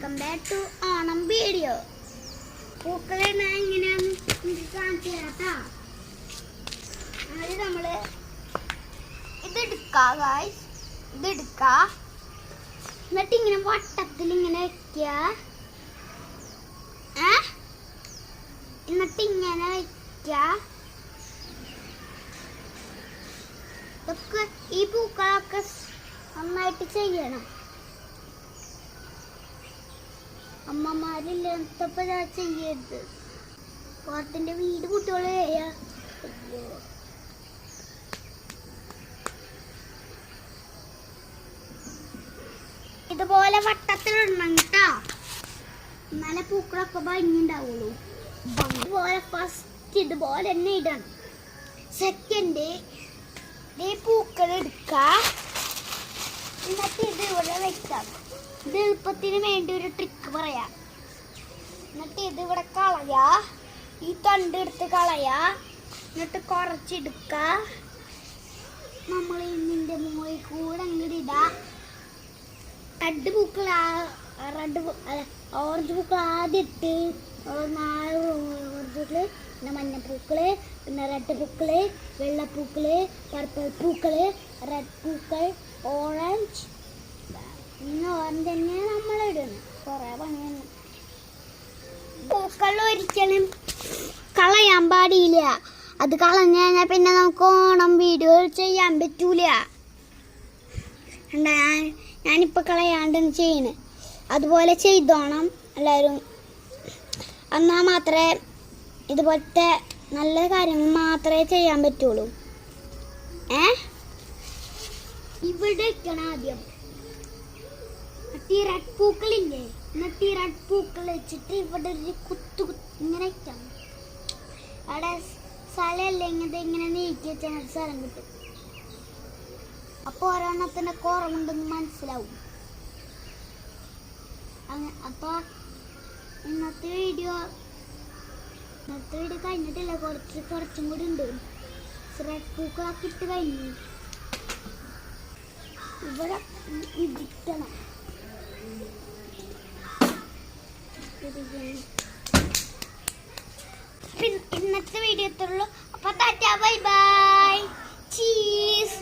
Welcome back to Onam video. പൂക്കളെ ഞാൻ എങ്ങനെയാന്ന് കാണിച്ചു തരാട്ടാ. ആദ്യം നമ്മള് ഇതെടുക്കാം ഗായ്സ്, ഇതെടുക്കാം. എന്നിട്ട് ഇങ്ങനെ വട്ടത്തിൽ ഇങ്ങനെ വെക്കുക. എന്നിട്ട് ഇങ്ങനെ വെക്കുക. ഇതൊക്കെ ഈ പൂക്കളൊക്കെ നന്നായിട്ട് ചെയ്യണം. അമ്മമാരില്ലാത്തപ്പോ ചെയ്യരുത്. പുറത്തിന്റെ വീട് കുട്ടികള് ഇതുപോലെ വട്ടത്തിലിടണം കേട്ടോ, എന്നാലേ പൂക്കളൊക്കെ ഭംഗിണ്ടാവുള്ളൂ. ഇതുപോലെ ഫസ്റ്റ് ഇതുപോലെ തന്നെ ഇടണം. സെക്കൻഡ് ഈ പൂക്കൾ എടുക്ക, എന്നിട്ട് ഇത് ഇവിടെ വെക്കാം. ഇത് എളുപ്പത്തിന് വേണ്ടി ഒരു ട്രിക്ക് പറയാം. എന്നിട്ട് ഇത് ഇവിടെ കളയാ, ഈ തണ്ട് എടുത്ത് കളയാ, എന്നിട്ട് കുറച്ചെടുക്ക. നമ്മൾ ഇതിന്റെ മുകളിൽ കൂടെ അങ്ങോട്ട് ഇടാ. റെഡ് പൂക്കൾ ഓറഞ്ച് പൂക്കൾ ആദ്യം ഇട്ട്, നാല് ഓറഞ്ച് പൂക്കള്, പിന്നെ മഞ്ഞപ്പൂക്കള്, പിന്നെ റെഡ് പൂക്കള്, വെള്ളപ്പൂക്കള്, പർപ്പിൾ പൂക്കള്, റെഡ് പൂക്കൾ, ഓറഞ്ച്. പിന്നെ ഓറഞ്ച് തന്നെയാണ് നമ്മളിടുന്നത്. കുറേ പണിയാണ്. പൂക്കൾ ഒരിക്കലും കളയാൻ പാടില്ല. അത് കളഞ്ഞു കഴിഞ്ഞാൽ പിന്നെ നമുക്ക് ഓണം വീഡിയോ ചെയ്യാൻ പറ്റൂല. ഞാനിപ്പോൾ കളയാണ്ടാണ് ചെയ്യുന്നത്. അതുപോലെ ചെയ്തോണം എല്ലാവരും. എന്നാൽ മാത്രമേ ഇതുപോലത്തെ നല്ല കാര്യങ്ങൾ മാത്രമേ ചെയ്യാൻ പറ്റുള്ളൂ. ഇവിടെ വെക്കണം ആദ്യം. എന്നിട്ട് റെഡ് പൂക്കളില്ലേ, എന്നിട്ട് റെഡ് പൂക്കൾ വെച്ചിട്ട് ഇവിടെ ഒരു കുത്തു ഇങ്ങനെ വെക്കണം. അവിടെ സ്ഥലമല്ലേ, ഇങ്ങനെ നീക്കി വെച്ചാൽ സ്ഥലം കിട്ടും. അപ്പോൾ ഒരെണ്ണത്തിൻ്റെ കുറവുണ്ടെന്ന് മനസ്സിലാവും. അപ്പോൾ ഇന്നത്തെ വീഡിയോ കഴിഞ്ഞിട്ടില്ല, കുറച്ചും കൂടി ഉണ്ട്. റെഡ് പൂക്കളൊക്കെ ഇട്ട് കഴിഞ്ഞു. ഇവിടെ ഇടിക്കണം. ഇന്നത്തെ വീഡിയോ എത്തുള്ളൂ. അപ്പോൾ ടാറ്റാ, ബൈ ബൈ, ചീസ്.